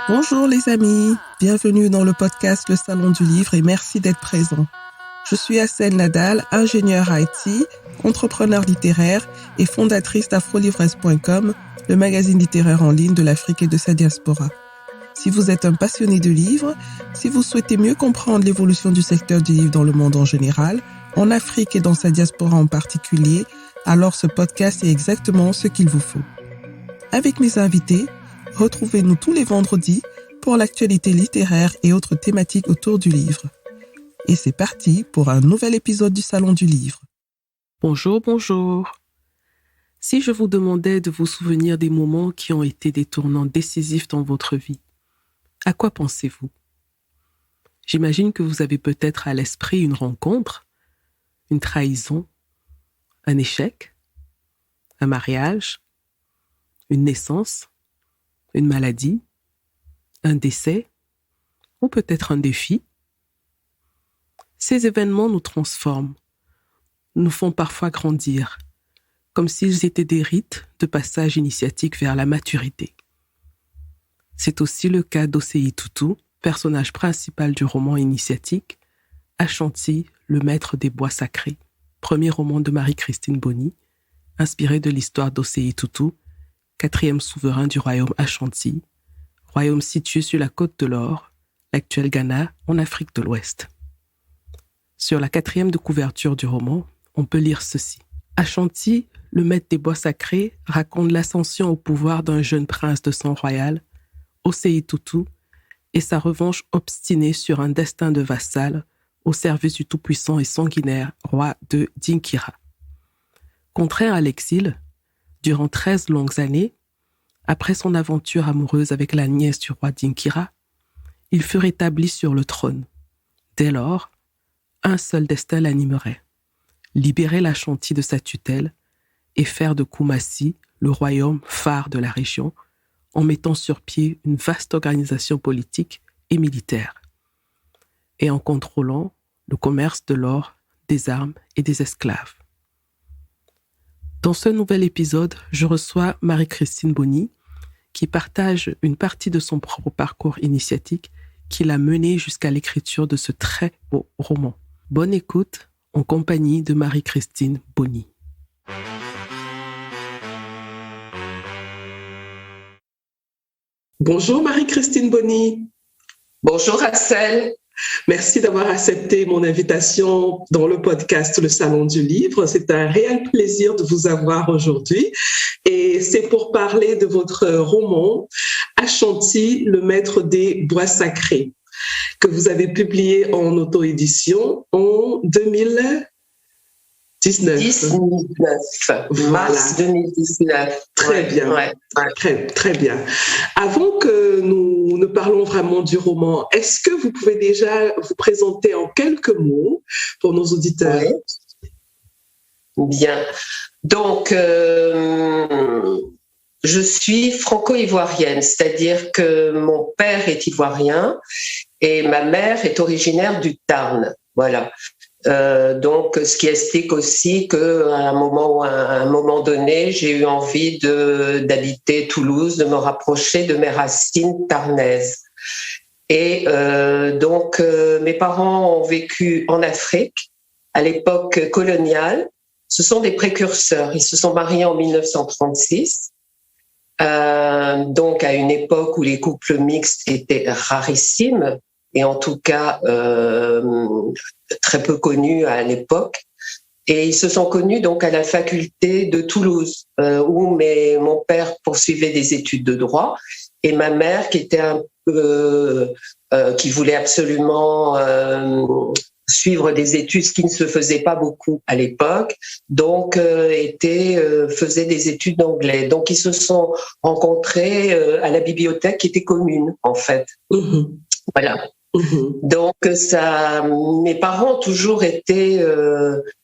Bonjour les amis, bienvenue dans le podcast Le Salon du Livre et merci d'être présents. Je suis Assel Nadal, ingénieure IT, entrepreneur littéraire et fondatrice d'afrolivresses.com, le magazine littéraire en ligne de l'Afrique et de sa diaspora. Si vous êtes un passionné de livres, si vous souhaitez mieux comprendre l'évolution du secteur du livre dans le monde en général, en Afrique et dans sa diaspora en particulier, alors ce podcast est exactement ce qu'il vous faut. Avec mes invités, retrouvez-nous tous les vendredis pour l'actualité littéraire et autres thématiques autour du livre. Et c'est parti pour un nouvel épisode du Salon du Livre. Bonjour, bonjour. Si je vous demandais de vous souvenir des moments qui ont été des tournants décisifs dans votre vie, à quoi pensez-vous? J'imagine que vous avez peut-être à l'esprit une rencontre, une trahison, un échec, un mariage, une naissance, une maladie, un décès ou peut-être un défi. Ces événements nous transforment, nous font parfois grandir, comme s'ils étaient des rites de passage initiatique vers la maturité. C'est aussi le cas d'Osei Tutu, personnage principal du roman initiatique, Ashanti, le maître des bois sacrés, premier roman de Marie-Christine Boni, inspiré de l'histoire d'Osei Tutu, 4e souverain du royaume Ashanti, royaume situé sur la côte de l'Or, l'actuel Ghana, en Afrique de l'Ouest. Sur la 4e de couverture du roman, on peut lire ceci. Ashanti, le maître des bois sacrés, raconte l'ascension au pouvoir d'un jeune prince de sang royal, Osei Tutu, et sa revanche obstinée sur un destin de vassal au service du tout-puissant et sanguinaire roi de Dinkira. Contraint à l'exil, durant 13 longues années, après son aventure amoureuse avec la nièce du roi Dinkira, il fut rétabli sur le trône. Dès lors, un seul destin l'animerait, libérer l'Ashanti de sa tutelle et faire de Kumasi le royaume phare de la région en mettant sur pied une vaste organisation politique et militaire et en contrôlant le commerce de l'or, des armes et des esclaves. Dans ce nouvel épisode, je reçois Marie-Christine Boni qui partage une partie de son propre parcours initiatique qui l'a menée jusqu'à l'écriture de ce très beau roman. Bonne écoute en compagnie de Marie-Christine Boni. Bonjour Marie-Christine Boni. Bonjour Assel. Merci d'avoir accepté mon invitation dans le podcast Le Salon du Livre. C'est un réel plaisir de vous avoir aujourd'hui. Et c'est pour parler de votre roman Ashanti, le maître des bois sacrés, que vous avez publié en auto-édition en 2019. Mars 2019. Très bien, ouais. Très bien. Avant que nous ne parlons vraiment du roman, est-ce que vous pouvez déjà vous présenter en quelques mots pour nos auditeurs? Oui. Bien. Donc, je suis franco-ivoirienne, c'est-à-dire que mon père est ivoirien et ma mère est originaire du Tarn. Voilà. Donc, ce qui explique aussi qu'à un moment donné, j'ai eu envie d'habiter Toulouse, de me rapprocher de mes racines tarnaises. Et donc, mes parents ont vécu en Afrique à l'époque coloniale. Ce sont des précurseurs. Ils se sont mariés en 1936, donc à une époque où les couples mixtes étaient rarissimes et en tout cas très peu connus à l'époque. Et ils se sont connus donc à la faculté de Toulouse, où mon père poursuivait des études de droit et ma mère qui était qui voulait absolument suivre des études, ce qui ne se faisait pas beaucoup à l'époque, donc faisait des études d'anglais. Donc ils se sont rencontrés à la bibliothèque qui était commune en fait. Mmh. Voilà. Mmh. Donc mes parents ont toujours été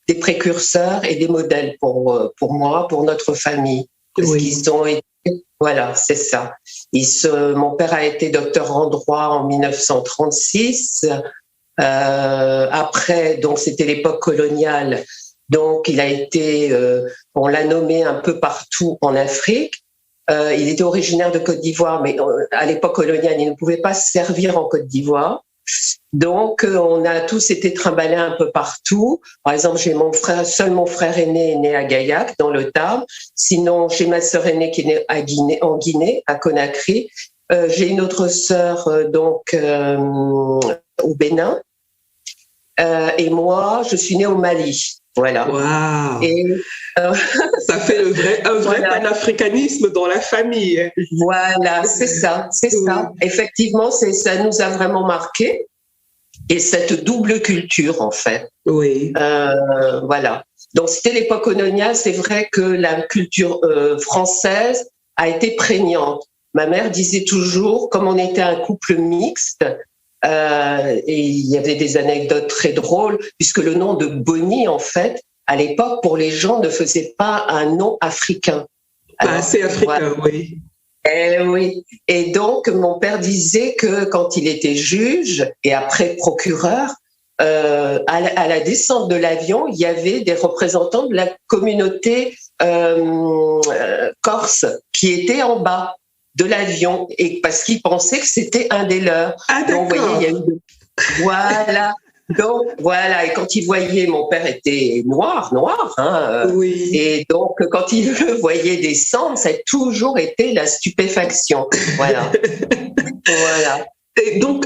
des précurseurs et des modèles pour moi, pour notre famille, parce qu'ils ont été. Voilà, c'est ça. Mon père a été docteur en droit en 1936. Après, donc c'était l'époque coloniale. Donc, il a été, on l'a nommé un peu partout en Afrique. Il était originaire de Côte d'Ivoire, mais à l'époque coloniale, il ne pouvait pas servir en Côte d'Ivoire. Donc, on a tous été trimballés un peu partout. Par exemple, j'ai seul mon frère aîné est né à Gaillac, dans le Tarn. Sinon, j'ai ma sœur aînée qui est née en Guinée, à Conakry. J'ai une autre sœur, au Bénin. Et moi, je suis née au Mali. Voilà. Wow. Et ça fait un vrai panafricanisme dans la famille. Voilà, c'est ça. Effectivement, ça nous a vraiment marqué. Et cette double culture, en fait. Oui. Voilà. Donc, c'était l'époque coloniale. C'est vrai que la culture française a été prégnante. Ma mère disait toujours, comme on était un couple mixte, et il y avait des anecdotes très drôles, puisque le nom de Bonnie, en fait, à l'époque, pour les gens, ne faisait pas un nom africain. Alors, c'est africain, voilà. Oui. Oui. Et donc, mon père disait que quand il était juge et après procureur, à la descente de l'avion, il y avait des représentants de la communauté corse qui étaient en bas de l'avion, et parce qu'ils pensaient que c'était un des leurs. Ah, d'accord. Donc, vous voyez, il y a eu voilà. Donc voilà, et quand il voyait, mon père était noir, oui. Et donc quand il le voyait descendre, ça a toujours été la stupéfaction. Voilà. Voilà. Et donc,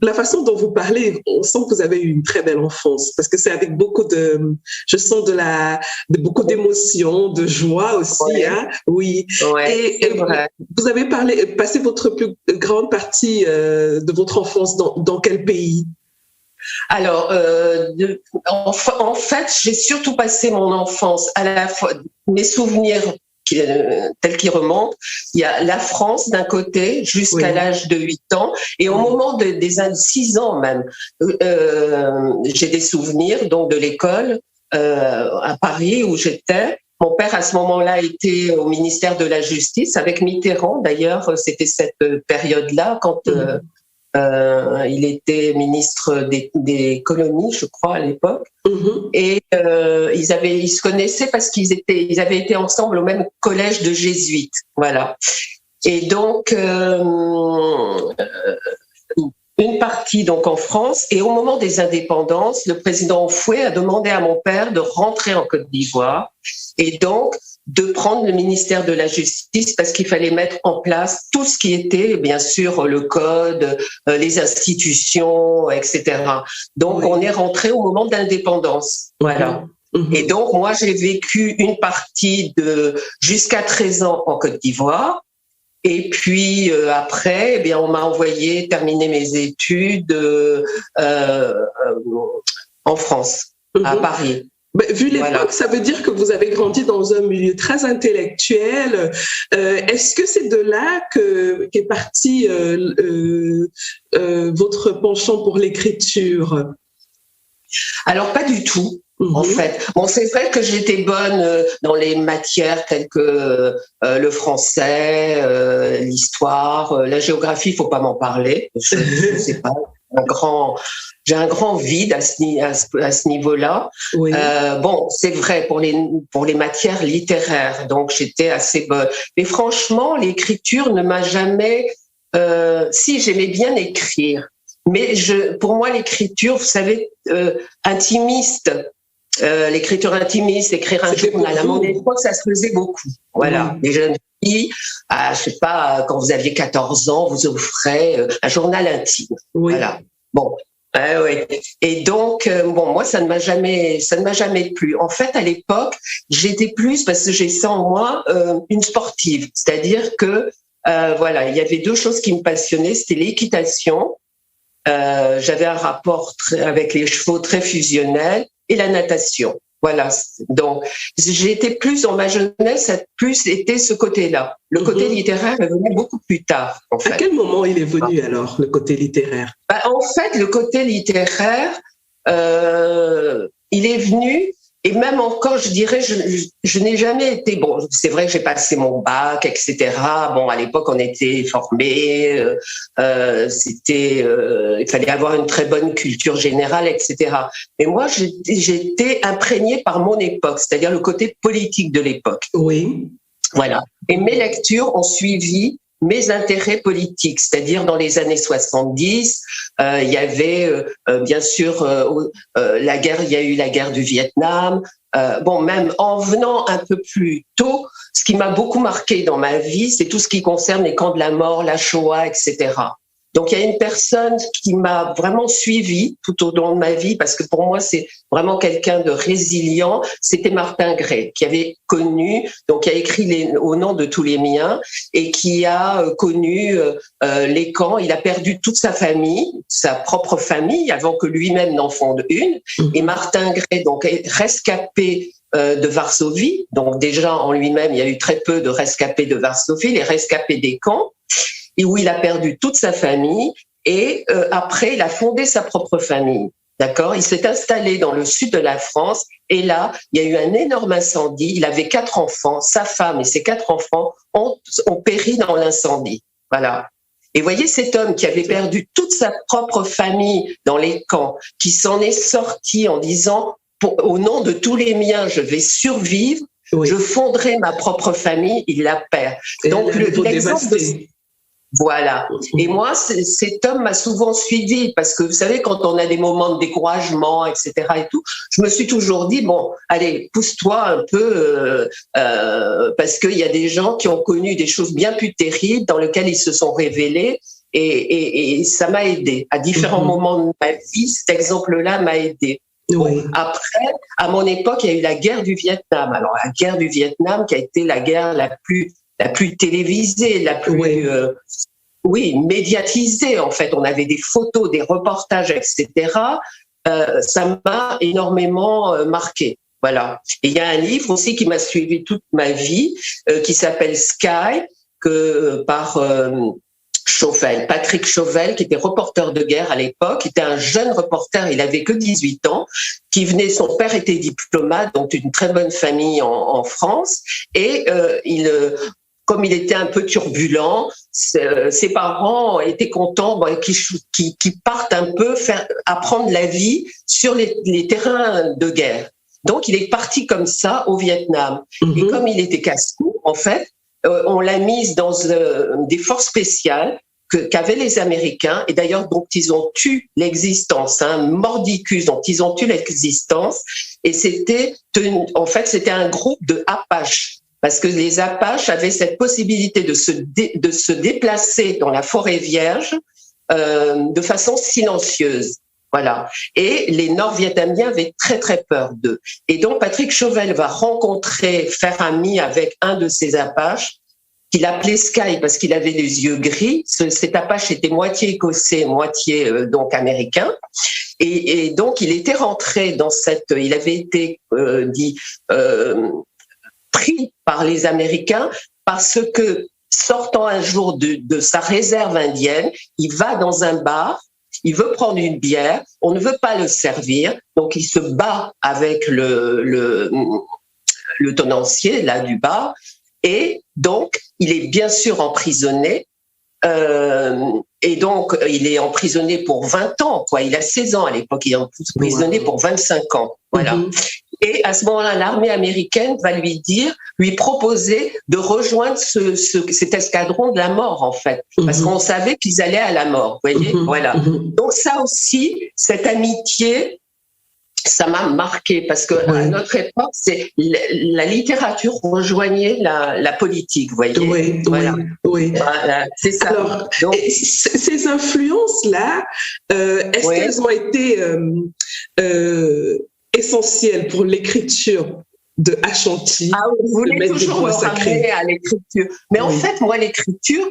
la façon dont vous parlez, on sent que vous avez eu une très belle enfance, parce que c'est avec beaucoup je sens beaucoup d'émotions, de joie aussi, ouais. Hein. Oui. Ouais, et vous avez passé votre plus grande partie de votre enfance dans quel pays? Alors, en fait, j'ai surtout passé mon enfance à la fois, mes souvenirs tels qu'ils remontent. Il y a la France d'un côté jusqu'à l'âge de 8 ans, et au moment des 6 ans même, j'ai des souvenirs donc de l'école à Paris où j'étais. Mon père à ce moment-là était au ministère de la Justice avec Mitterrand. D'ailleurs, c'était cette période-là quand il était ministre des colonies, je crois, à l'époque. Et ils se connaissaient parce qu'ils avaient été ensemble au même collège de jésuites. Voilà. Et donc, une partie donc en France. Et au moment des indépendances, le président Houphouët a demandé à mon père de rentrer en Côte d'Ivoire et donc de prendre le ministère de la Justice parce qu'il fallait mettre en place tout ce qui était, bien sûr, le code, les institutions, etc. Donc, on est rentré au moment de l'indépendance. Voilà. Et donc, moi, j'ai vécu une partie jusqu'à 13 ans en Côte d'Ivoire. Et puis après, eh bien, on m'a envoyé terminer mes études en France, à Paris. Vu l'époque, ça veut dire que vous avez grandi dans un milieu très intellectuel. Est-ce que c'est de là qu'est parti votre penchant pour l'écriture? Alors, pas du tout. En fait, bon, c'est vrai que j'étais bonne dans les matières telles que le français, l'histoire, la géographie. Il faut pas m'en parler. Je sais pas. J'ai un grand vide à ce niveau-là. Oui. Bon, c'est vrai pour les matières littéraires. Donc, j'étais assez bonne. Mais franchement, l'écriture ne m'a jamais. Si, j'aimais bien écrire. Mais pour moi, l'écriture, vous savez, intimiste. L'écriture intimiste, écrire un journal. À mon époque, ça se faisait beaucoup. Voilà. Les jeunes filles, je sais pas, quand vous aviez 14 ans, vous offrez un journal intime. Oui. Voilà. Bon. Ouais. Et donc, bon, moi, ça ne m'a jamais plu. En fait, à l'époque, j'étais plus, parce que j'ai ça en moi, une sportive. C'est-à-dire que, voilà, il y avait deux choses qui me passionnaient. C'était l'équitation. J'avais un rapport avec les chevaux très fusionnel. Et la natation. Voilà. Donc, j'ai été plus dans ma jeunesse, ça a plus été ce côté-là. Le côté littéraire est venu beaucoup plus tard, en fait. À quel moment il est venu alors, le côté littéraire? En fait, le côté littéraire, il est venu Et même encore, je dirais, je n'ai jamais été, bon, c'est vrai que j'ai passé mon bac, etc. Bon, à l'époque, on était formés, il fallait avoir une très bonne culture générale, etc. Mais moi, j'ai été imprégnée par mon époque, c'est-à-dire le côté politique de l'époque. Oui. Voilà. Et mes lectures ont suivi mes intérêts politiques, c'est-à-dire dans les années 70, il y avait bien sûr la guerre, il y a eu la guerre du Vietnam. Bon, même en venant un peu plus tôt, ce qui m'a beaucoup marqué dans ma vie, c'est tout ce qui concerne les camps de la mort, la Shoah, etc. Donc, il y a une personne qui m'a vraiment suivie tout au long de ma vie, parce que pour moi, c'est vraiment quelqu'un de résilient. C'était Martin Gray, qui avait connu, donc qui a écrit au nom de tous les miens, et qui a connu les camps. Il a perdu toute sa famille, sa propre famille, avant que lui-même n'en fonde une. Et Martin Gray, donc, est rescapé de Varsovie. Donc, déjà, en lui-même, il y a eu très peu de rescapés de Varsovie, les rescapés des camps, et où il a perdu toute sa famille, et après, il a fondé sa propre famille. D'accord ? Il s'est installé dans le sud de la France, et là, il y a eu un énorme incendie. Il avait 4 enfants, sa femme et ses 4 enfants ont péri dans l'incendie. Voilà. Et voyez cet homme qui avait perdu toute sa propre famille dans les camps, qui s'en est sorti en disant, au nom de tous les miens, je vais survivre, oui. Je fonderai ma propre famille, il la perd. Et donc, l'exemple voilà. Et moi, cet homme m'a souvent suivi parce que vous savez, quand on a des moments de découragement, etc. et tout, je me suis toujours dit, bon, allez, pousse-toi un peu parce qu'il y a des gens qui ont connu des choses bien plus terribles dans lesquelles ils se sont révélés et ça m'a aidé. À différents moments de ma vie, cet exemple-là m'a aidé. Oui. Bon, après, à mon époque, il y a eu la guerre du Vietnam. Alors, la guerre du Vietnam qui a été la guerre la plus télévisée, la plus médiatisée en fait. On avait des photos, des reportages, etc. Ça m'a énormément marqué. Voilà. Et il y a un livre aussi qui m'a suivi toute ma vie, qui s'appelle Sky, par Chauvel, Patrick Chauvel, qui était reporter de guerre à l'époque, qui était un jeune reporter, il avait que 18 ans, qui venait, son père était diplomate, donc d'une très bonne famille en France, et comme il était un peu turbulent, ses parents étaient contents qu'il parte un peu apprendre la vie sur les terrains de guerre. Donc, il est parti comme ça au Vietnam. Et comme il était casse-cou, en fait, on l'a mise dans des forces spéciales qu'avaient les Américains. Et d'ailleurs, donc, ils ont tué l'existence, Mordicus, donc ils ont tué l'existence. Et c'était un groupe de Apaches. Parce que les Apaches avaient cette possibilité de se déplacer dans la forêt vierge de façon silencieuse. Voilà. Et les Nord-Vietnamiens avaient très, très peur d'eux. Et donc, Patrick Chauvel va faire ami avec un de ces Apaches qu'il appelait Sky parce qu'il avait les yeux gris. Cet Apache était moitié écossais, moitié donc américain. Et donc, il était rentré il avait été pris par les Américains parce que, sortant un jour de sa réserve indienne, il va dans un bar, il veut prendre une bière, on ne veut pas le servir, donc il se bat avec le tenancier là du bar, et donc il est bien sûr emprisonné. Et donc, il est emprisonné pour 20 ans, quoi. Il a 16 ans à l'époque, il est emprisonné pour 25 ans. Voilà. Et à ce moment-là, l'armée américaine va lui proposer de rejoindre cet escadron de la mort, en fait. Parce qu'on savait qu'ils allaient à la mort, vous voyez. Voilà. Donc ça aussi, cette amitié, ça m'a marqué parce que à notre époque, la littérature rejoignait la politique, vous voyez. Oui, voilà. Oui. Voilà, c'est ça. Alors, donc, ces influences-là, est-ce qu'elles ont été essentielles pour l'écriture de Ashanti? Ah, vous voulez toujours me ramener à l'écriture. Mais en fait, moi, l'écriture,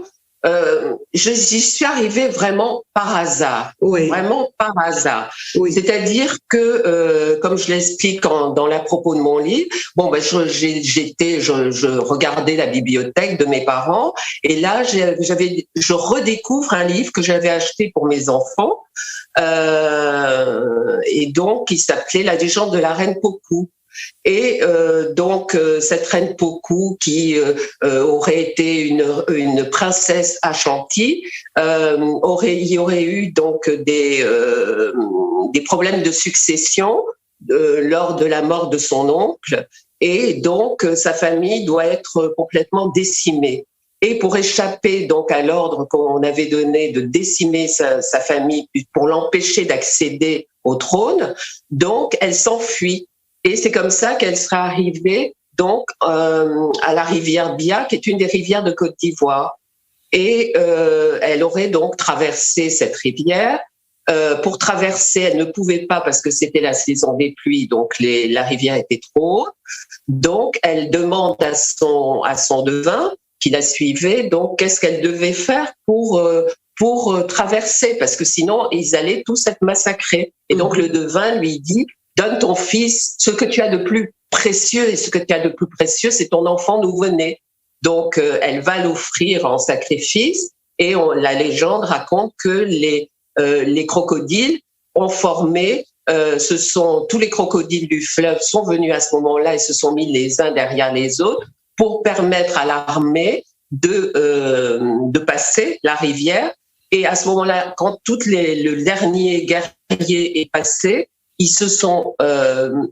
j'y suis arrivée vraiment par hasard, vraiment par hasard. C'est-à-dire que, comme je l'explique dans la propos de mon livre, je regardais la bibliothèque de mes parents et là, je redécouvre un livre que j'avais acheté pour mes enfants et donc qui s'appelait La légende de la reine Pokou. Et donc cette reine Pokou, qui aurait été une princesse Ashanti, il y aurait eu donc des problèmes de succession lors de la mort de son oncle, et donc sa famille doit être complètement décimée. Et pour échapper donc à l'ordre qu'on avait donné de décimer sa famille pour l'empêcher d'accéder au trône, donc elle s'enfuit. Et c'est comme ça qu'elle sera arrivée donc à la rivière Bia, qui est une des rivières de Côte d'Ivoire. Et elle aurait donc traversé cette rivière. Pour traverser, elle ne pouvait pas parce que c'était la saison des pluies, donc la rivière était trop haute. Donc elle demande à son devin qui la suivait, donc qu'est-ce qu'elle devait faire pour traverser, parce que sinon ils allaient tous être massacrés. Et donc le devin lui dit: donne ton fils, ce que tu as de plus précieux, et ce que tu as de plus précieux, c'est ton enfant nouveau-né. Donc elle va l'offrir en sacrifice, et la légende raconte que les crocodiles ont formé, tous les crocodiles du fleuve sont venus à ce moment-là et se sont mis les uns derrière les autres pour permettre à l'armée de passer la rivière. Et à ce moment-là, quand le dernier guerrier est passé, ils se sont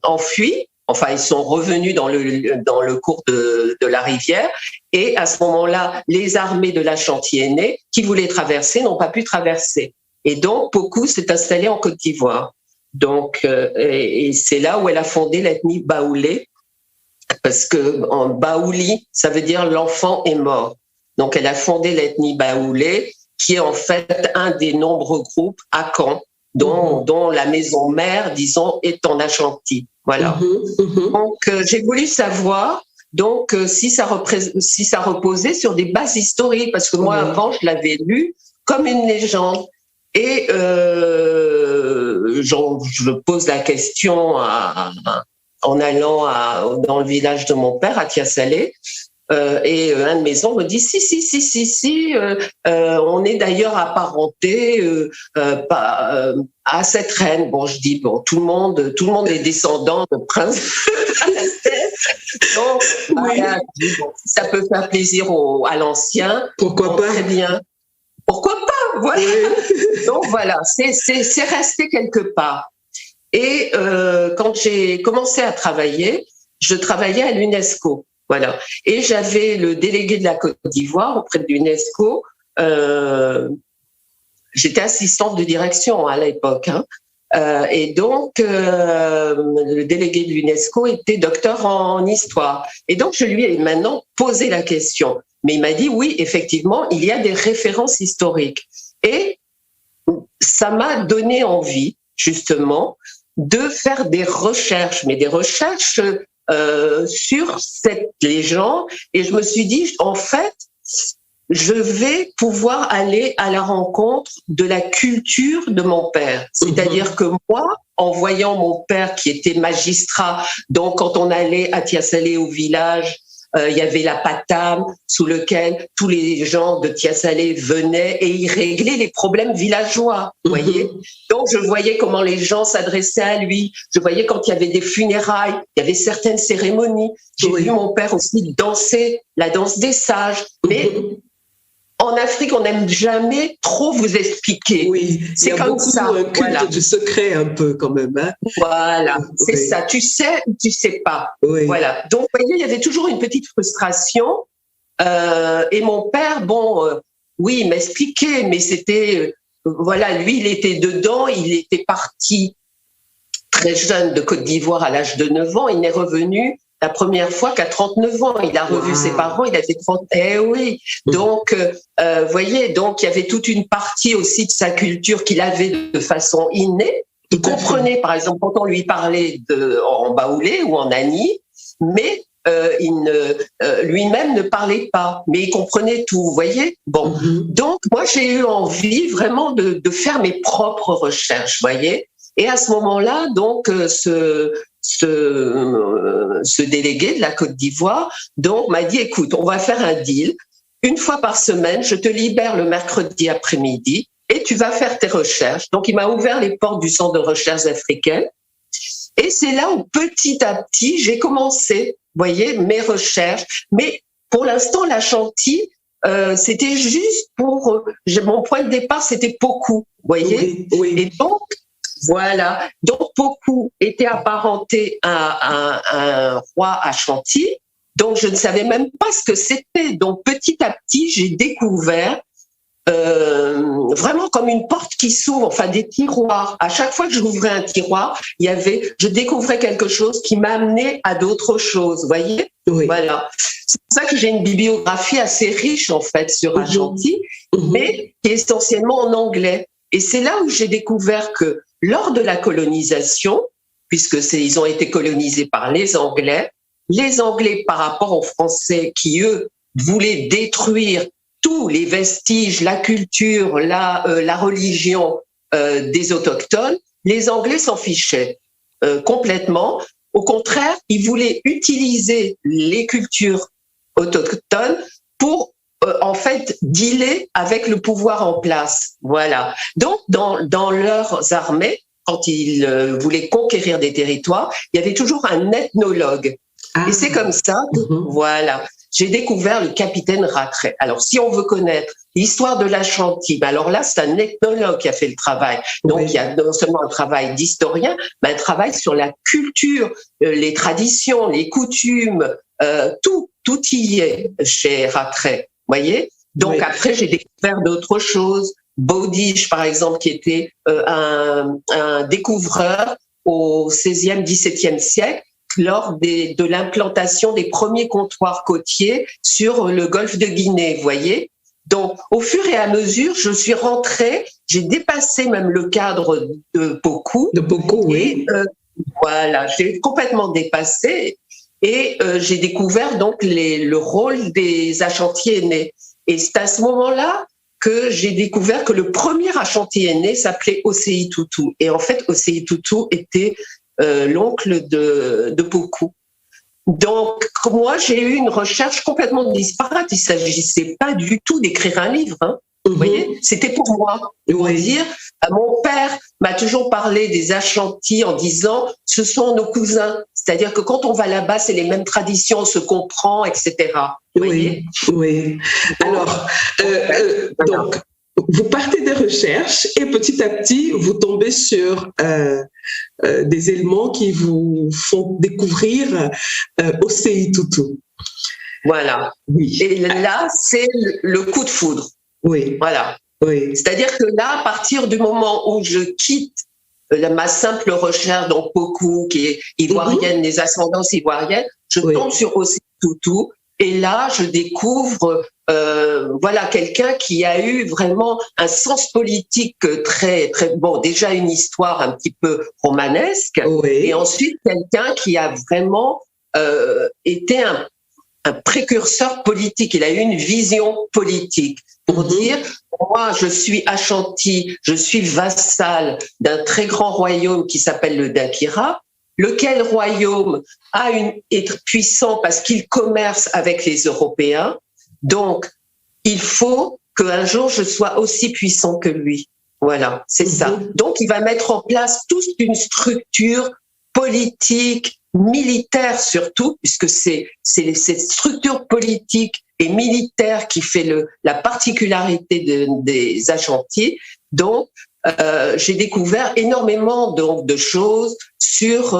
enfuis. Enfin, ils sont revenus dans le cours de la rivière. Et à ce moment-là, les armées de l'Ashanti aîné qui voulaient traverser n'ont pas pu traverser. Et donc, Pokou s'est installée en Côte d'Ivoire. Donc, et c'est là où elle a fondé l'ethnie Baoulé, parce que en Baouli, ça veut dire l'enfant est mort. Donc, elle a fondé l'ethnie Baoulé, qui est en fait un des nombreux groupes à Caen, dont la maison mère, disons, est en Ashanti. Voilà. Donc, j'ai voulu savoir donc si ça reposait sur des bases historiques, parce que moi, avant, je l'avais lu comme une légende. Et je pose la question en allant dans le village de mon père, à Tiasalé, et un de mes oncles me dit si, on est d'ailleurs apparenté à cette reine. Bon, je dis bon, tout le monde est descendant de prince. Donc, voilà, bon, ça peut faire plaisir à l'ancien. Pourquoi pas? Très bien. Pourquoi pas? Voilà. Oui. Donc voilà, c'est resté quelque part. Et quand j'ai commencé à travailler, je travaillais à l'UNESCO. Voilà. Et j'avais le délégué de la Côte d'Ivoire auprès de l'UNESCO. J'étais assistante de direction à l'époque. Et donc, le délégué de l'UNESCO était docteur en histoire. Et donc, je lui ai maintenant posé la question. Mais il m'a dit, oui, effectivement, il y a des références historiques. Et ça m'a donné envie, justement, de faire des recherches, mais des recherches sur cette légende. Et je me suis dit, en fait, je vais pouvoir aller à la rencontre de la culture de mon père. C'est-à-dire que moi, en voyant mon père qui était magistrat, donc quand on allait à Tiasalé au village, il y avait la patame sous lequel tous les gens de Tiasalé venaient et ils réglaient les problèmes villageois, vous voyez. Donc je voyais comment les gens s'adressaient à lui, je voyais quand il y avait des funérailles, il y avait certaines cérémonies. J'ai vu mon père aussi danser la danse des sages, mais en Afrique, on n'aime jamais trop vous expliquer. Oui, c'est comme ça. Un culte du secret un peu quand même. Hein. Voilà, c'est ça. Tu sais ou tu sais pas. Oui. Voilà. Donc, vous voyez, il y avait toujours une petite frustration. Et mon père, oui, il m'expliquait, mais c'était, voilà, lui, il était dedans. Il était parti très jeune de Côte d'Ivoire à l'âge de 9 ans. Il n'est revenu la première fois qu'à 39 ans. Il a revu ses parents, il avait 30. Eh oui. Donc, vous voyez, donc il y avait toute une partie aussi de sa culture qu'il avait de façon innée. Il comprenait, par exemple, quand on lui parlait en baoulé ou en ani, mais lui-même ne parlait pas, mais il comprenait tout, vous voyez. Bon, donc moi j'ai eu envie vraiment de faire mes propres recherches, vous voyez. Et à ce moment-là, donc ce délégué de la Côte d'Ivoire donc m'a dit, écoute, on va faire un deal. Une fois par semaine, je te libère le mercredi après-midi et tu vas faire tes recherches. Donc, il m'a ouvert les portes du Centre de recherche africaine Et c'est là où petit à petit, j'ai commencé, vous voyez, mes recherches. Mais pour l'instant, l'Ashanti, c'était juste pour... mon point de départ, c'était Pokou, vous voyez. Oui. Et donc, voilà. Donc, Pokou était apparenté à un roi Ashanti. Donc, je ne savais même pas ce que c'était. Donc, petit à petit, j'ai découvert vraiment comme une porte qui s'ouvre, enfin des tiroirs. À chaque fois que j'ouvrais un tiroir, je découvrais quelque chose qui m'amenait à d'autres choses, vous voyez. Oui. Voilà. C'est pour ça que j'ai une bibliographie assez riche en fait sur Ashanti, mais qui est essentiellement en anglais. Et c'est là où j'ai découvert que lors de la colonisation, puisque ils ont été colonisés par les Anglais par rapport aux Français qui eux voulaient détruire tous les vestiges, la culture, la religion des autochtones, les Anglais s'en fichaient complètement. Au contraire, ils voulaient utiliser les cultures autochtones pour en fait dealer avec le pouvoir en place. Voilà. Donc, dans leurs armées, quand ils voulaient conquérir des territoires, il y avait toujours un ethnologue. Et c'est comme ça que, voilà, j'ai découvert le capitaine Rattray. Alors, si on veut connaître l'histoire de l'Ashanti, alors là, c'est un ethnologue qui a fait le travail. Donc, il y a non seulement un travail d'historien, mais un travail sur la culture, les traditions, les coutumes, tout y est chez Rattray, voyez. Donc, après, j'ai découvert d'autres choses. Bowditch, par exemple, qui était un découvreur au XVIe, XVIIe siècle, lors de l'implantation des premiers comptoirs côtiers sur le golfe de Guinée, vous voyez. Donc, au fur et à mesure, je suis rentrée, j'ai dépassé même le cadre de Pokou. De Pokou, oui. Voilà, j'ai complètement dépassé et j'ai découvert donc le rôle des Ashanti aînés. Et c'est à ce moment-là que j'ai découvert que le premier Ashanti aîné s'appelait Osei Tutu. Et en fait, Osei Tutu était l'oncle de Pokou. Donc, moi, j'ai eu une recherche complètement disparate. Il ne s'agissait pas du tout d'écrire un livre. Hein. Vous voyez, c'était pour moi. Pour dire, mon père m'a toujours parlé des Ashanti en disant, ce sont nos cousins. C'est-à-dire que quand on va là-bas, c'est les mêmes traditions, on se comprend, etc. Vous voyez ? Oui. Alors, donc, vous partez des recherches et petit à petit, vous tombez sur des éléments qui vous font découvrir Osei Tutu. Voilà. Oui. Et là, c'est le coup de foudre. Oui. Voilà. Oui. C'est-à-dire que là, à partir du moment où je quitte ma simple recherche, donc Pokou, qui est ivoirienne, les ascendances ivoiriennes, je tombe sur Osei Tutu. Et là, je découvre voilà quelqu'un qui a eu vraiment un sens politique très très bon. Déjà une histoire un petit peu romanesque, et ensuite quelqu'un qui a vraiment été un précurseur politique. Il a eu une vision politique pour dire moi je suis Ashanti, je suis vassal d'un très grand royaume qui s'appelle le Dankira. Lequel royaume est puissant parce qu'il commerce avec les Européens. Donc, il faut qu'un jour je sois aussi puissant que lui. Voilà, c'est ça. Donc, il va mettre en place toute une structure politique, militaire surtout, puisque c'est cette structure politique et militaire qui fait la particularité des Ashanti. Donc, j'ai découvert énormément de choses sur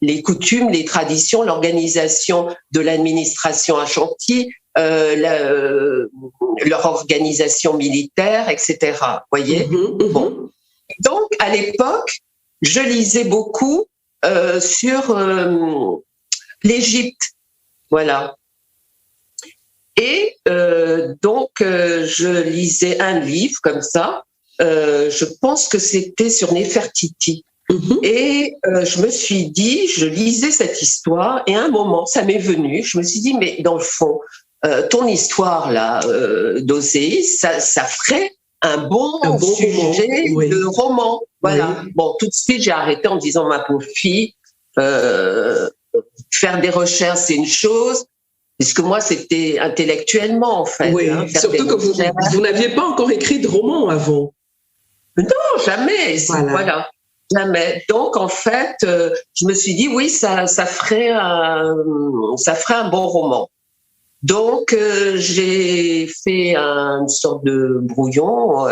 les coutumes, les traditions, l'organisation de l'administration Ashanti, leur organisation militaire, etc. Voyez. Bon. Donc, à l'époque, je lisais beaucoup sur l'Égypte. Voilà. Et donc, je lisais un livre comme ça. Je pense que c'était sur Néfertiti. Et je me suis dit, je lisais cette histoire et à un moment, ça m'est venu, je me suis dit, mais dans le fond, ton histoire là, d'Osei, ça ferait un bon sujet de roman. Voilà. Bon, tout de suite, j'ai arrêté en me disant, ma pauvre fille, faire des recherches, c'est une chose. Puisque moi, c'était intellectuellement, en fait. Oui, hein, surtout que vous n'aviez pas encore écrit de roman avant. Non, jamais. Voilà. Jamais. Donc, en fait, je me suis dit, oui, ça ferait un bon roman. Donc, j'ai fait une sorte de brouillon,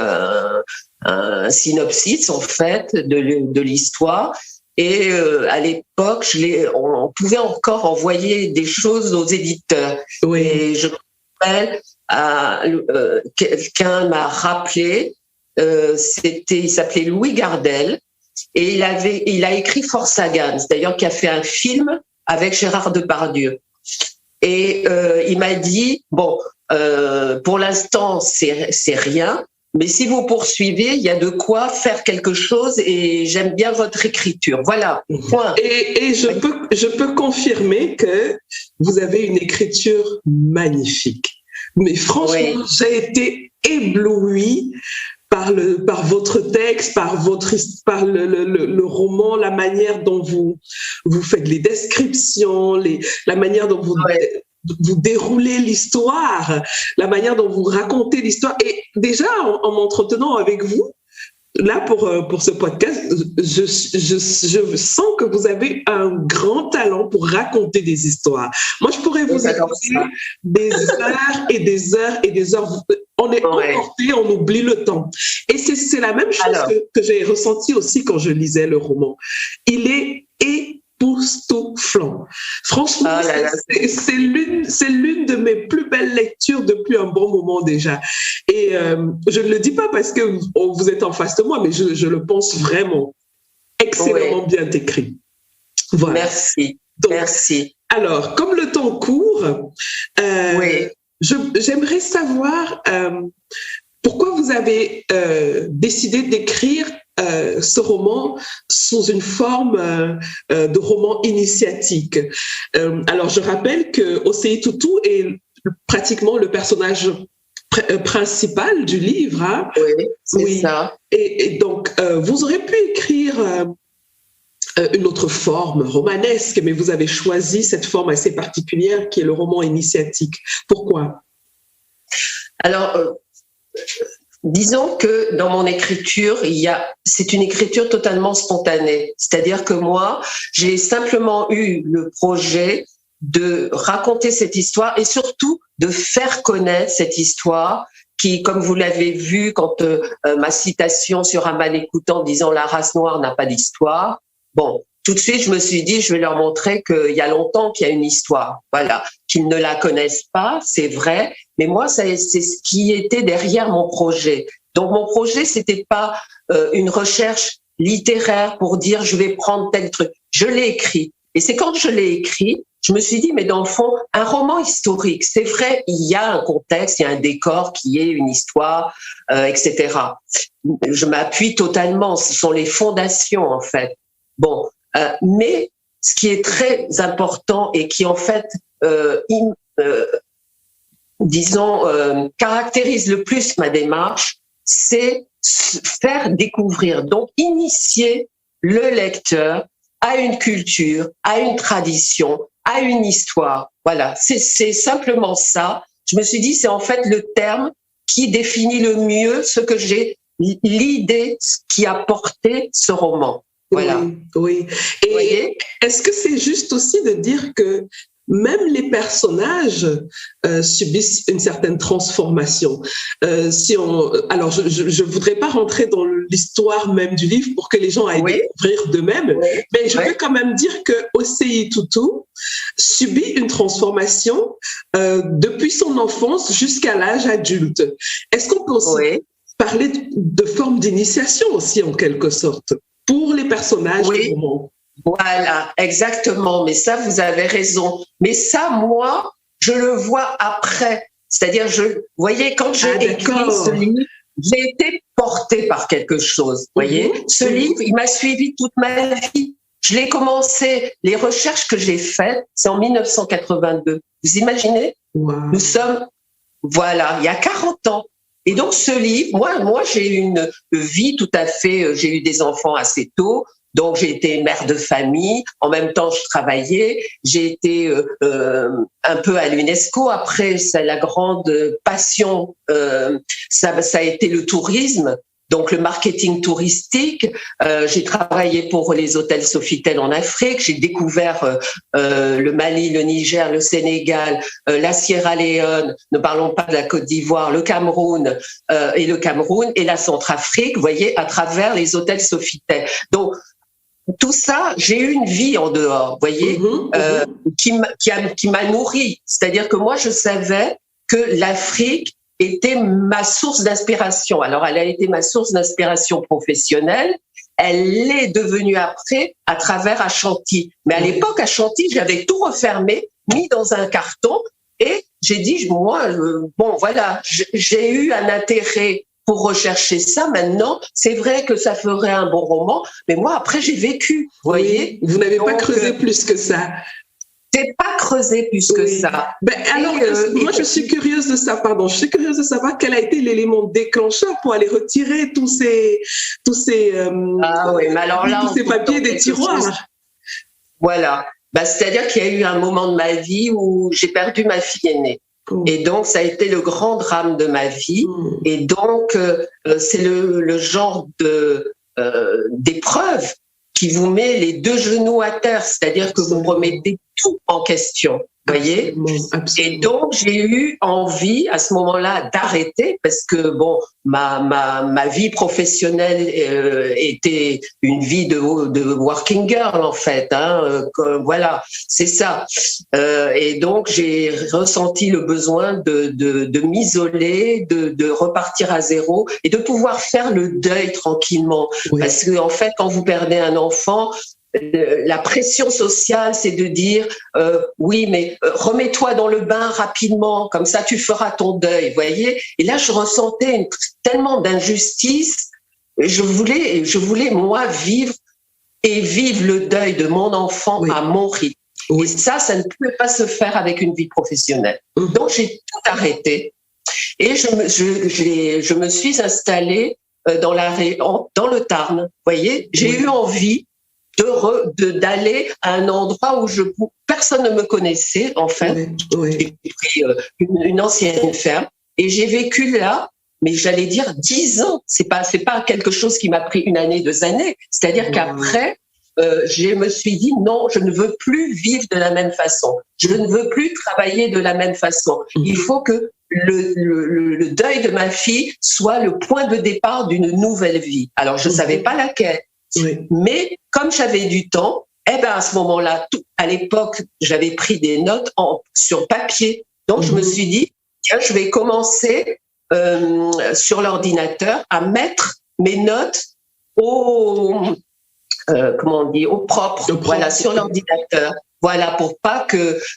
un synopsis, en fait, de l'histoire. Et à l'époque, on pouvait encore envoyer des choses aux éditeurs. Oui. Et je me rappelle, quelqu'un m'a rappelé, il s'appelait Louis Gardel, et il a écrit Force Against, d'ailleurs, qui a fait un film avec Gérard Depardieu. Et il m'a dit, bon, pour l'instant, c'est rien, mais si vous poursuivez, il y a de quoi faire quelque chose et j'aime bien votre écriture. Voilà, point. Et je peux confirmer que vous avez une écriture magnifique. Mais franchement, j'ai été éblouie par votre texte, par le roman, la manière dont vous faites les descriptions, la manière dont vous déroulez l'histoire, la manière dont vous racontez l'histoire. Et déjà, en m'entretenant avec vous, là, pour ce podcast, je sens que vous avez un grand talent pour raconter des histoires. Moi, je pourrais vous écouter des heures et des heures et des heures. On est emporté, on oublie le temps. Et c'est la même chose que j'ai ressenti aussi quand je lisais le roman. Il est époustouflant. Franchement, c'est l'une de mes plus belles lectures depuis un bon moment déjà. Et je ne le dis pas parce que vous êtes en face de moi, mais je le pense vraiment. Excellemment bien écrit. Voilà. Merci. Donc, merci. Alors, comme le temps court, j'aimerais savoir pourquoi vous avez décidé d'écrire ce roman sous une forme de roman initiatique. Alors, je rappelle que Osei Tutu est pratiquement le personnage principal du livre. Hein? Oui, c'est ça. Et donc, vous aurez pu écrire une autre forme romanesque, mais vous avez choisi cette forme assez particulière qui est le roman initiatique. Pourquoi? Alors, disons que dans mon écriture, c'est une écriture totalement spontanée. C'est-à-dire que moi, j'ai simplement eu le projet de raconter cette histoire et surtout de faire connaître cette histoire qui, comme vous l'avez vu, quand ma citation sur un mal écoutant disant « la race noire n'a pas d'histoire », bon, tout de suite, je me suis dit, je vais leur montrer qu'il y a longtemps qu'il y a une histoire. Voilà, qu'ils ne la connaissent pas, c'est vrai, mais moi, c'est ce qui était derrière mon projet. Donc, mon projet, c'était pas une recherche littéraire pour dire, je vais prendre tel truc. Je l'ai écrit. Et c'est quand je l'ai écrit, je me suis dit, mais dans le fond, un roman historique, c'est vrai, il y a un contexte, il y a un décor qui est une histoire, etc. Je m'appuie totalement, ce sont les fondations, en fait. Bon, mais ce qui est très important et qui en fait, caractérise le plus ma démarche, c'est faire découvrir, donc initier le lecteur à une culture, à une tradition, à une histoire. Voilà, c'est simplement ça. Je me suis dit, c'est en fait le terme qui définit le mieux ce que l'idée qui a porté ce roman. Voilà. Oui. Et est-ce que c'est juste aussi de dire que même les personnages subissent une certaine transformation. Alors, je voudrais pas rentrer dans l'histoire même du livre pour que les gens aillent découvrir d'eux-mêmes, mais je peux quand même dire que Osei Tutu subit une transformation depuis son enfance jusqu'à l'âge adulte. Est-ce qu'on peut aussi parler de forme d'initiation aussi en quelque sorte pour les personnages du roman? Voilà, exactement. Mais ça, vous avez raison. Mais ça, moi, je le vois après. C'est-à-dire, vous voyez, quand j'ai écrit ce livre, j'ai été portée par quelque chose. Vous voyez, ce livre, il m'a suivi toute ma vie. Je l'ai commencé, les recherches que j'ai faites, c'est en 1982. Vous imaginez? Nous sommes, il y a 40 ans. Et donc, ce livre, moi, j'ai eu une vie tout à fait, j'ai eu des enfants assez tôt. Donc, j'ai été mère de famille. En même temps, je travaillais. J'ai été un peu à l'UNESCO. Après, la grande passion, ça a été le tourisme. donc le marketing touristique. J'ai travaillé pour les hôtels Sofitel en Afrique. J'ai découvert le Mali, le Niger, le Sénégal, la Sierra Leone. Ne parlons pas de la Côte d'Ivoire, le Cameroun et la Centrafrique. Vous voyez, à travers les hôtels Sofitel. Donc tout ça, j'ai eu une vie en dehors, vous voyez, qui m'a nourrie. C'est-à-dire que moi, je savais que l'Afrique était ma source d'inspiration. Alors, elle a été ma source d'inspiration professionnelle. Elle l'est devenue après à travers Ashanti. Mais à l'époque, Ashanti, j'avais tout refermé, mis dans un carton, et j'ai dit, moi, bon, voilà, j'ai eu un intérêt pour rechercher ça. Maintenant, c'est vrai que ça ferait un bon roman, mais moi, après, j'ai vécu, vous voyez. Vous n'avez pas creusé plus que ça. J'ai pas creusé plus que ça. Ben, alors, moi, je suis curieuse de ça, je suis curieuse de savoir quel a été l'élément déclencheur pour aller retirer tous ces papiers des tiroirs. Voilà. Ben, c'est-à-dire qu'il y a eu un moment de ma vie où j'ai perdu ma fille aînée. Et donc, ça a été le grand drame de ma vie. Et donc, c'est le genre d'épreuve qui vous met les deux genoux à terre, c'est-à-dire que vous remettez tout en question, voyez. Absolument. Et donc, j'ai eu envie à ce moment-là d'arrêter parce que, bon, ma vie professionnelle était une vie de working girl, en fait. Voilà, c'est ça. Et donc, j'ai ressenti le besoin de m'isoler, de repartir à zéro et de pouvoir faire le deuil tranquillement. Oui. Parce que, en fait, quand vous perdez un enfant, la pression sociale, c'est de dire oui, mais remets-toi dans le bain rapidement, comme ça tu feras ton deuil, voyez. Et là, je ressentais tellement d'injustice. Je voulais moi vivre le deuil de mon enfant à mon rythme. Et ça ne pouvait pas se faire avec une vie professionnelle. Donc j'ai tout arrêté et je me suis installée dans le Tarn. Voyez, j'ai eu envie d'aller à un endroit où personne ne me connaissait, en fait. J'ai pris une ancienne ferme et j'ai vécu là, mais j'allais dire 10 ans. C'est pas quelque chose qui m'a pris 1 année, 2 années. C'est-à-dire qu'après, je me suis dit non, je ne veux plus vivre de la même façon. Je ne veux plus travailler de la même façon. Il faut que le deuil de ma fille soit le point de départ d'une nouvelle vie. Alors, je savais pas laquelle. Mais comme j'avais du temps, à ce moment-là, à l'époque, j'avais pris des notes sur papier. Donc, je me suis dit, tiens, je vais commencer sur l'ordinateur à mettre mes notes au propre. Voilà, sur l'ordinateur. Voilà,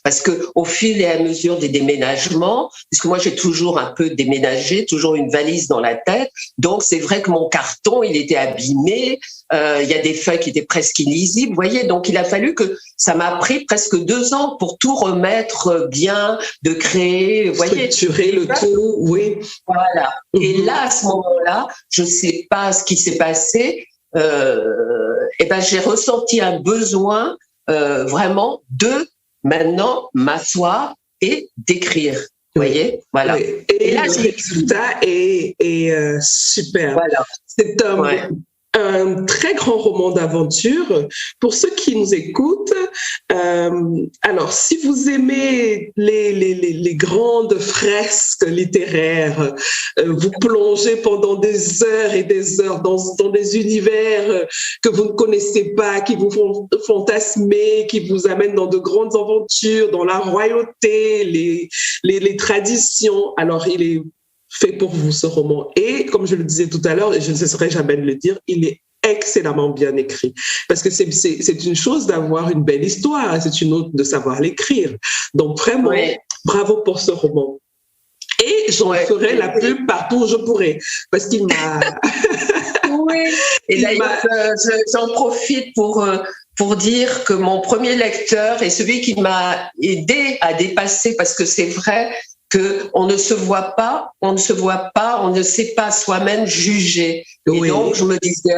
parce que au fil et à mesure des déménagements, parce que moi j'ai toujours un peu déménagé, toujours une valise dans la tête, donc c'est vrai que mon carton, il était abîmé, il y a des feuilles qui étaient presque illisibles, vous voyez, donc il a fallu ça m'a pris presque 2 ans pour tout remettre bien, de créer, vous voyez. Structurer le tout, oui. Voilà. Et là, à ce moment-là, je sais pas ce qui s'est passé, j'ai ressenti un besoin vraiment de maintenant m'asseoir et d'écrire. Vous voyez, voilà. Oui. Et là, le résultat est super. Voilà. C'est un très grand roman d'aventure. Pour ceux qui nous écoutent, alors si vous aimez les grandes fresques littéraires, vous plongez pendant des heures et des heures dans des univers que vous ne connaissez pas, qui vous font fantasmer, qui vous amènent dans de grandes aventures, dans la royauté, les traditions. Alors il est fait pour vous, ce roman. Et comme je le disais tout à l'heure, et je ne cesserai jamais de le dire, il est excellemment bien écrit. Parce que c'est une chose d'avoir une belle histoire, c'est une autre de savoir l'écrire. Donc vraiment, bravo pour ce roman. Et j'en ferai la pub partout où je pourrai. Parce qu'il m'a... Oui, et d'ailleurs, j'en profite pour dire que mon premier lecteur est celui qui m'a aidé à dépasser, parce que c'est vrai qu'on ne se voit pas, on ne sait pas soi-même juger. Et donc, je me disais,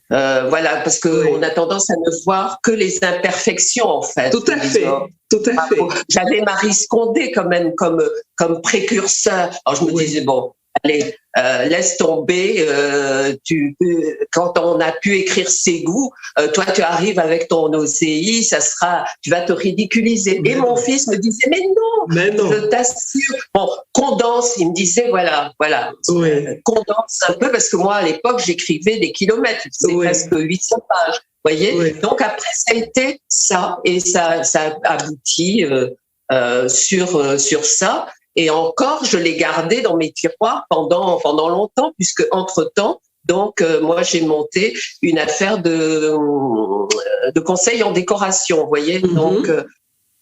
voilà, parce qu'on a tendance à ne voir que les imperfections, en fait. Tout à fait. J'avais Marie Scondé quand même comme précurseur. Alors, je me disais, bon, allez, laisse tomber. Quand on a pu écrire ses goûts, toi tu arrives avec ton OCI, tu vas te ridiculiser. Et mon fils me disait mais non, je t'assure. Bon, condense. Il me disait voilà, condense un peu parce que moi à l'époque j'écrivais des kilomètres, c'est presque 800 pages. Voyez. Donc après ça a été ça et ça aboutit sur ça. Et encore, je l'ai gardé dans mes tiroirs pendant longtemps, puisque entre-temps, donc moi j'ai monté une affaire de conseil en décoration, vous voyez. Donc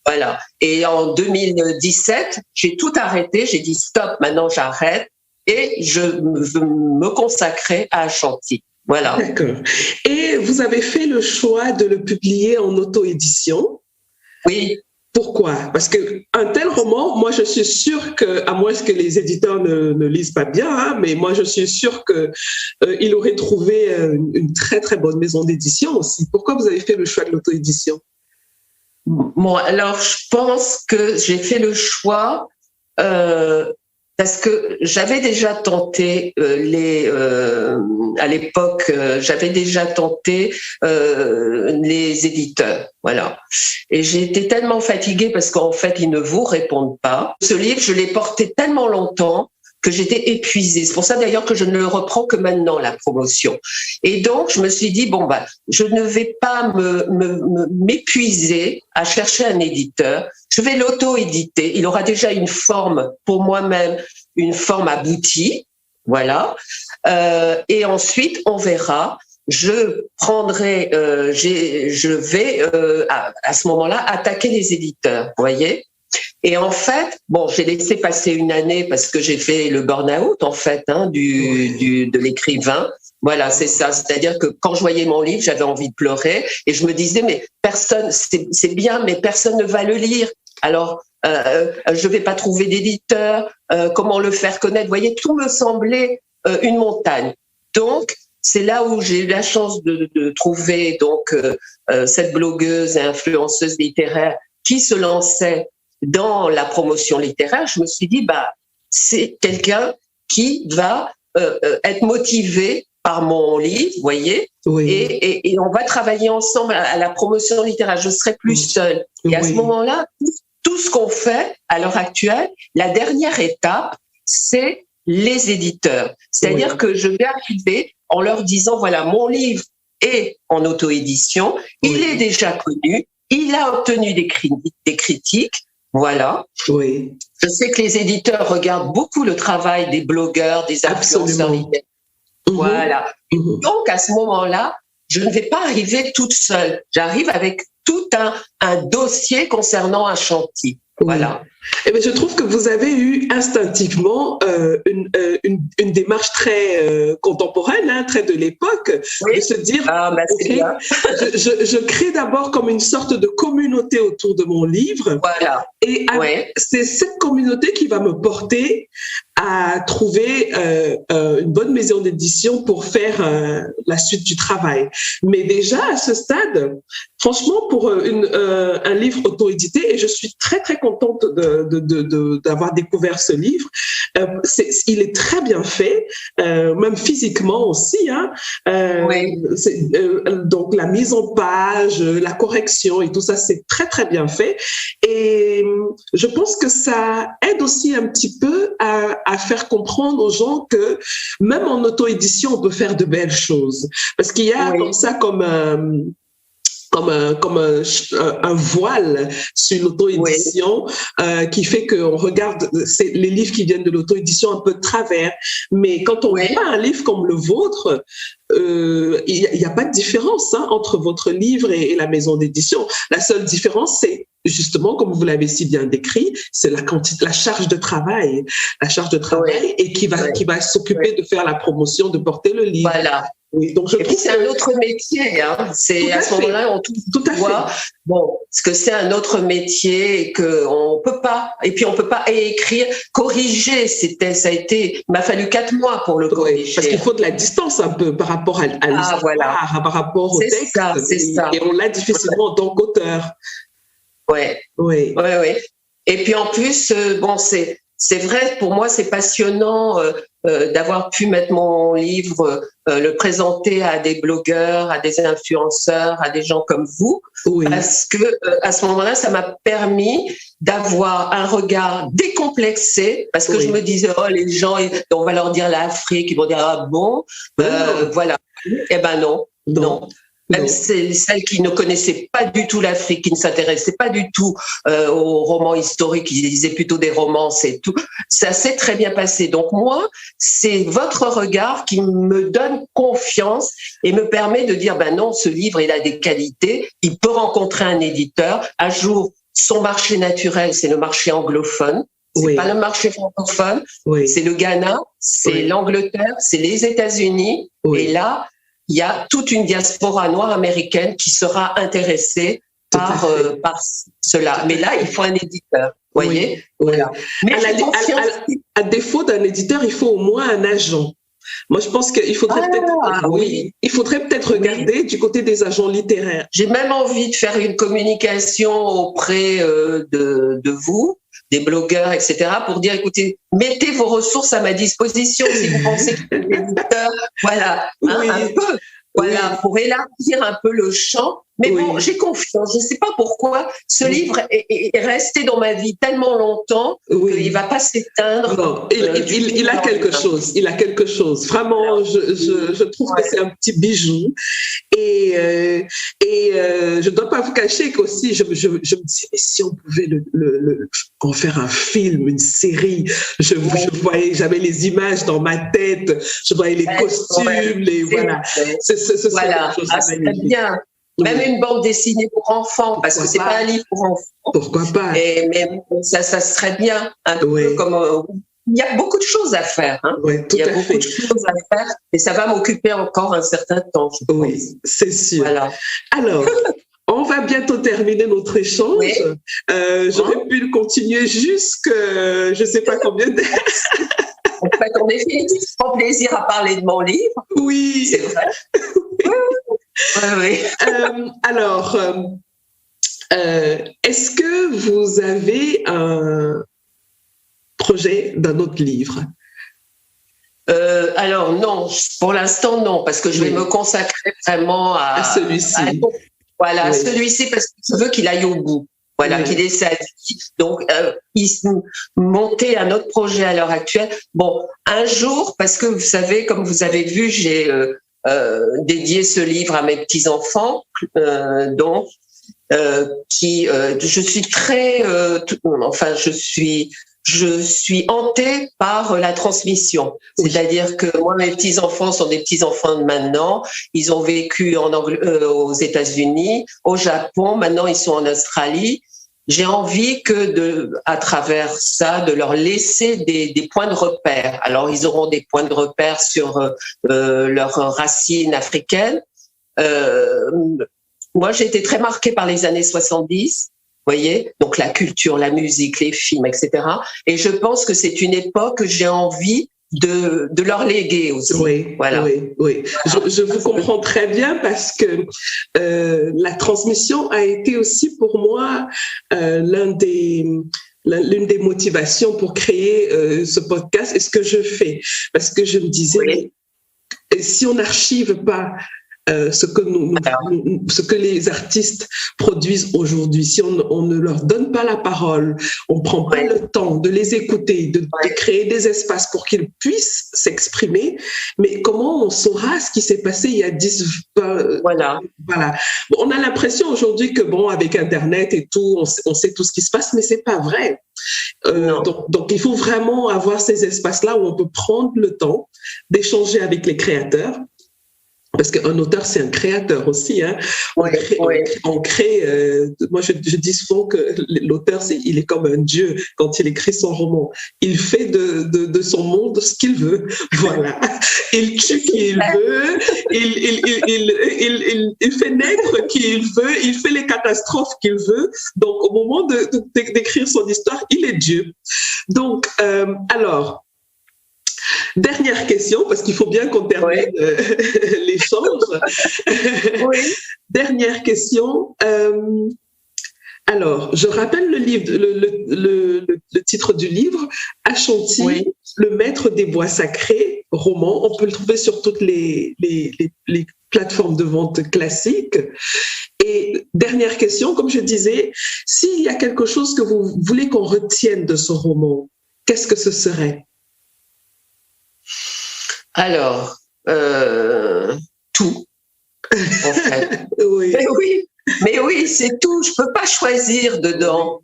voilà. Et en 2017, j'ai tout arrêté, j'ai dit stop, maintenant j'arrête et je veux me consacrer à Ashanti. Voilà. D'accord. Et vous avez fait le choix de le publier en auto-édition? Oui. Pourquoi? Parce qu'un tel roman, moi je suis sûre que, à moins que les éditeurs ne lisent pas bien, hein, mais moi je suis sûre qu'il aurait trouvé une très très bonne maison d'édition aussi. Pourquoi vous avez fait le choix de l'auto-édition? Bon, alors je pense que j'ai fait le choix parce que j'avais déjà tenté à l'époque, j'avais déjà tenté les éditeurs, voilà. Et j'ai été tellement fatiguée parce qu'en fait ils ne vous répondent pas. Ce livre, je l'ai porté tellement longtemps que j'étais épuisée. C'est pour ça d'ailleurs que je ne le reprends que maintenant, la promotion. Et donc je me suis dit je ne vais pas m'épuiser à chercher un éditeur. Je vais l'auto-éditer. Il aura déjà une forme pour moi-même, une forme aboutie, voilà. Et ensuite on verra. Je prendrai, je vais à ce moment-là attaquer les éditeurs, vous voyez. Et en fait, j'ai laissé passer une année parce que j'ai fait le burn-out en fait de l'écrivain. Voilà, c'est ça. C'est-à-dire que quand je voyais mon livre, j'avais envie de pleurer et je me disais mais personne, c'est bien, mais personne ne va le lire. Alors, je vais pas trouver d'éditeur. Comment le faire connaître? Vous voyez, tout me semblait une montagne. Donc, c'est là où j'ai eu la chance de trouver donc cette blogueuse et influenceuse littéraire qui se lançait dans la promotion littéraire. Je me suis dit c'est quelqu'un qui va être motivé par mon livre, vous voyez, et on va travailler ensemble à la promotion littéraire. Je serai plus seule. Et à ce moment-là, tout ce qu'on fait à l'heure actuelle, la dernière étape, c'est les éditeurs. C'est-à-dire que je vais arriver en leur disant, voilà, mon livre est en auto-édition, il est déjà connu, il a obtenu des critiques, voilà. Oui. Je sais que les éditeurs regardent beaucoup le travail des blogueurs, des influenceurs littéraires. Voilà. Donc, à ce moment-là, je ne vais pas arriver toute seule. J'arrive avec tout un dossier concernant Ashanti. Voilà. Eh bien, je trouve que vous avez eu instinctivement une démarche très contemporaine, très de l'époque, de se dire je crée d'abord comme une sorte de communauté autour de mon livre. Voilà. Et c'est cette communauté qui va me porter à trouver une bonne maison d'édition pour faire la suite du travail. Mais déjà, à ce stade, franchement, pour un livre auto-édité, et je suis très, très contente d'avoir découvert ce livre, il est très bien fait, même physiquement aussi. Donc, la mise en page, la correction et tout ça, c'est très, très bien fait. Et je pense que ça aide aussi un petit peu à faire comprendre aux gens que même en auto-édition, on peut faire de belles choses. Parce qu'il y a comme ça, comme un voile sur l'auto-édition qui fait qu'on regarde les livres qui viennent de l'auto-édition un peu de travers. Mais quand on voit un livre comme le vôtre, il n'y a pas de différence entre votre livre et la maison d'édition. La seule différence, c'est justement, comme vous l'avez si bien décrit, c'est la charge de travail. La charge de travail et qui va s'occuper de faire la promotion, de porter le livre. Voilà. Oui, donc et puis c'est un autre métier, C'est à ce moment-là on tout voit. Parce que c'est un autre métier et que on peut pas. Et puis on peut pas écrire, corriger. Il m'a fallu 4 mois pour le corriger. Parce qu'il faut de la distance un peu par rapport à l'histoire, par rapport au texte. C'est ça. Et on l'a difficilement en tant qu'auteur. Oui. Et puis en plus, c'est vrai, pour moi, c'est passionnant d'avoir pu mettre mon livre, le présenter à des blogueurs, à des influenceurs, à des gens comme vous, parce que à ce moment-là, ça m'a permis d'avoir un regard décomplexé, parce que je me disais, oh, les gens, on va leur dire l'Afrique, ils vont dire, ah bon, voilà. Eh ben non. Même celles qui ne connaissaient pas du tout l'Afrique, qui ne s'intéressaient pas du tout aux romans historiques, qui lisaient plutôt des romances et tout, ça s'est très bien passé. Donc moi, c'est votre regard qui me donne confiance et me permet de dire, ben non, ce livre, il a des qualités, il peut rencontrer un éditeur. Un jour, son marché naturel, c'est le marché anglophone. C'est pas le marché francophone, c'est le Ghana, c'est l'Angleterre, c'est les États-Unis. Et là, il y a toute une diaspora noire américaine qui sera intéressée par cela. Mais là, il faut un éditeur, voyez. Voilà. Mais à défaut d'un éditeur, il faut au moins un agent. Moi, je pense qu'il faudrait peut-être regarder du côté des agents littéraires. J'ai même envie de faire une communication auprès de vous, des blogueurs, etc., pour dire, écoutez, mettez vos ressources à ma disposition si vous pensez que c'est l'éditeur, voilà, un peu, voilà, pour élargir un peu le champ. Mais bon, j'ai confiance. Je ne sais pas pourquoi ce livre est resté dans ma vie tellement longtemps qu'il ne va pas s'éteindre. Non, il a quelque chose. Il a quelque chose. Vraiment, je trouve que c'est un petit bijou. Et je ne dois pas vous cacher qu'aussi, je me dis, mais si on pouvait en faire un film, une série, j'avais les images dans ma tête, je voyais les costumes, voilà. Voilà, c'est bien. Même une bande dessinée pour enfants, parce que c'est pas un livre pour enfants. Pourquoi pas? Mais ça serait bien, un peu comme... il y a beaucoup de choses à faire. Hein. Il y a beaucoup de choses à faire, et ça va m'occuper encore un certain temps. Oui, c'est sûr. Voilà. Alors, on va bientôt terminer notre échange. J'aurais pu le continuer jusque je ne sais pas combien d'heures. En fait, on est fini. Je prends plaisir à parler de mon livre. Oui. C'est vrai. Oui. Alors, est-ce que vous avez un projet d'un autre livre? Alors non, pour l'instant non, parce que je vais me consacrer vraiment à celui-ci. À celui-ci, parce que je veux qu'il aille au bout. Voilà, qu'il ait sa vie. Donc, monter un autre projet à l'heure actuelle. Bon, un jour, parce que vous savez, comme vous avez vu, j'ai dédié ce livre à mes petits-enfants, je suis très... je suis hantée par la transmission. C'est-à-dire que moi, mes petits-enfants sont des petits-enfants de maintenant. Ils ont vécu aux États-Unis, au Japon. Maintenant, ils sont en Australie. J'ai envie à travers ça, de leur laisser des points de repère. Alors, ils auront des points de repère sur leurs racines africaines. Moi, j'ai été très marquée par les années 70. Voyez, donc la culture, la musique, les films, etc. Et je pense que c'est une époque que j'ai envie de leur léguer aussi. Oui, voilà. Oui. Je vous comprends très bien parce que la transmission a été aussi pour moi l'une des motivations pour créer ce podcast et ce que je fais. Parce que je me disais, si on n'archive pas ce que les artistes produisent aujourd'hui, si on ne leur donne pas la parole, on ne prend pas le temps de les écouter, de créer des espaces pour qu'ils puissent s'exprimer, mais comment on saura ce qui s'est passé il y a 10, 20... Voilà. Bon, on a l'impression aujourd'hui que, avec Internet et tout, on sait tout ce qui se passe, mais ce n'est pas vrai. Donc, il faut vraiment avoir ces espaces-là où on peut prendre le temps d'échanger avec les créateurs. Parce qu'un auteur, c'est un créateur aussi. Hein. On crée moi, je dis souvent que l'auteur, il est comme un dieu quand il écrit son roman. Il fait de son monde ce qu'il veut. Voilà. Il tue qui il veut. Il fait naître qui il veut. Il fait les catastrophes qu'il veut. Donc, au moment d'écrire son histoire, il est Dieu. Donc, alors... Dernière question, parce qu'il faut bien qu'on termine l'échange. Dernière question. Alors, je rappelle le livre, le titre du livre, Ashanti, oui. Le maître des bois sacrés, roman. On peut le trouver sur toutes les plateformes de vente classiques. Et dernière question, comme je disais, s'il y a quelque chose que vous voulez qu'on retienne de ce roman, qu'est-ce que ce serait? Alors, tout, en fait. Oui. Mais oui, c'est tout. Je peux pas choisir dedans.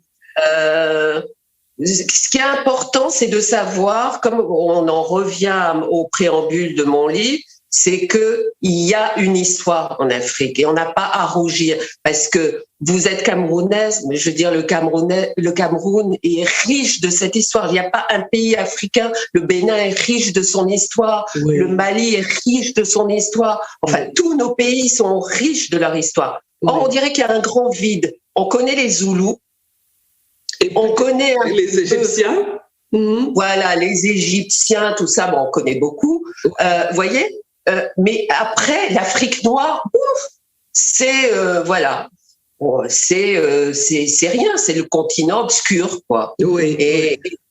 Ce qui est important, c'est de savoir, comme on en revient au préambule de mon livre, c'est que il y a une histoire en Afrique et on n'a pas à rougir parce que vous êtes camerounaise, mais je veux dire le Cameroun est riche de cette histoire. Il n'y a pas un pays africain. Le Bénin est riche de son histoire. Oui. Le Mali est riche de son histoire. Enfin, tous nos pays sont riches de leur histoire. Oui. Or, on dirait qu'il y a un grand vide. On connaît les Zoulous. Et on connaît les Égyptiens. Voilà, les Égyptiens, tout ça, bon, on connaît beaucoup. Voyez, mais après, l'Afrique noire, c'est voilà, c'est rien, c'est le continent obscur, quoi. Oui.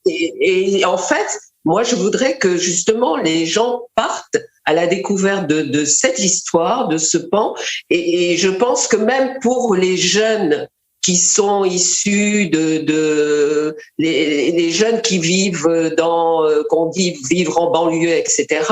Et en fait, moi, je voudrais que justement les gens partent à la découverte de cette histoire, de ce pan, et je pense que même pour les jeunes qui sont issus les jeunes qui vivent qu'on dit vivre en banlieue, etc.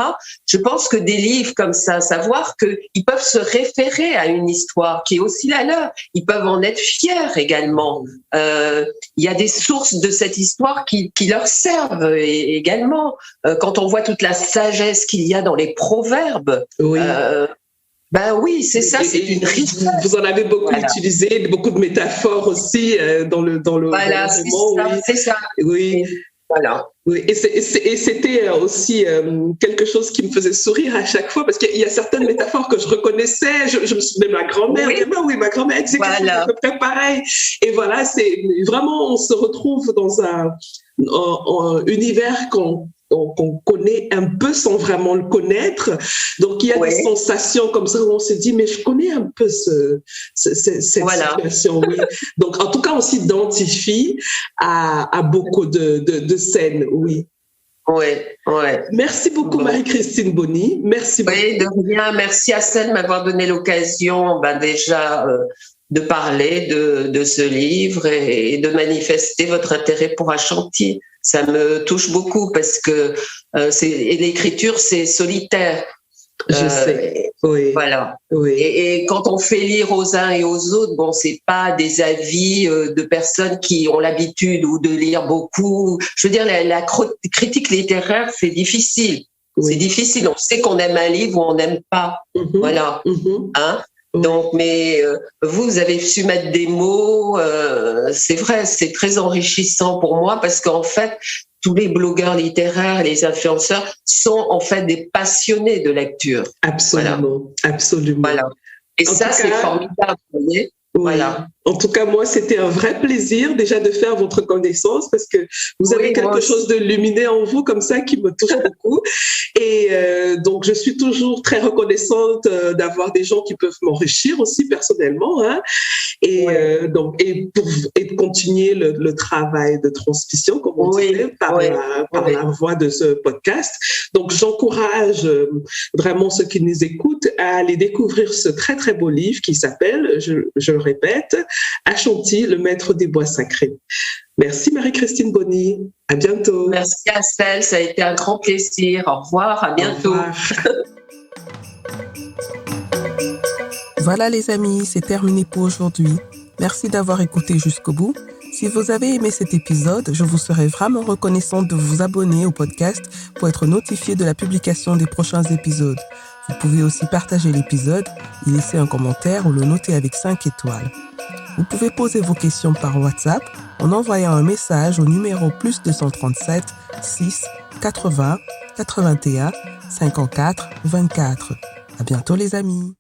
Je pense que des livres comme ça, savoir qu'ils peuvent se référer à une histoire qui est aussi la leur, ils peuvent en être fiers également. Il y a des sources de cette histoire qui leur servent également. Quand on voit toute la sagesse qu'il y a dans les proverbes, oui. Ben oui, c'est ça, c'est une richesse. Vous en avez beaucoup utilisé, beaucoup de métaphores aussi dans le voilà, roman. C'est ça. Oui. Voilà. Oui, et c'était aussi quelque chose qui me faisait sourire à chaque fois parce qu'il y a certaines métaphores que je reconnaissais. Je me souvenais de ma grand-mère. Oui, ma grand-mère disait quelque chose à peu près pareil. Et voilà, c'est vraiment, on se retrouve dans un univers qu'on connaît un peu sans vraiment le connaître. Donc, il y a des sensations comme ça où on se dit, mais je connais un peu cette situation. Oui. Donc, en tout cas, on s'identifie à beaucoup de scènes, oui. Oui. Merci beaucoup, Marie-Christine Boni. Merci beaucoup. Oui, de rien. Merci à Celle de m'avoir donné l'occasion, déjà, de parler de ce livre et de manifester votre intérêt pour Ashanti. Ça me touche beaucoup parce que l'écriture, c'est solitaire. Je sais. Oui. Voilà. Oui. Et quand on fait lire aux uns et aux autres, bon, c'est pas des avis de personnes qui ont l'habitude ou de lire beaucoup. Je veux dire, la critique littéraire, c'est difficile. Oui. C'est difficile. On sait qu'on aime un livre ou on n'aime pas. Voilà. Hein? Donc, mais vous avez su mettre des mots, c'est vrai, c'est très enrichissant pour moi parce qu'en fait, tous les blogueurs littéraires, les influenceurs sont en fait des passionnés de lecture. Absolument, absolument. Voilà. Et ça, c'est formidable, vous voyez. Oui. Voilà. En tout cas, moi, c'était un vrai plaisir déjà de faire votre connaissance parce que vous avez quelque chose de lumineux en vous comme ça qui me touche beaucoup. Et donc, je suis toujours très reconnaissante d'avoir des gens qui peuvent m'enrichir aussi personnellement. Hein. Et donc, et de continuer le travail de transmission, comme on disait, par la voie de ce podcast. Donc, j'encourage vraiment ceux qui nous écoutent à aller découvrir ce très, très beau livre qui s'appelle, je le répète, Ashanti, le maître des bois sacrés. Merci Marie-Christine Boni. À bientôt. Merci Astelle, ça a été un grand plaisir. Au revoir, à bientôt. Au revoir. Voilà les amis, c'est terminé pour aujourd'hui. Merci d'avoir écouté jusqu'au bout. Si vous avez aimé cet épisode, je vous serais vraiment reconnaissante de vous abonner au podcast pour être notifié de la publication des prochains épisodes. Vous pouvez aussi partager l'épisode, y laisser un commentaire ou le noter avec 5 étoiles. Vous pouvez poser vos questions par WhatsApp en envoyant un message au numéro +237 6 80 81 54 24. À bientôt les amis.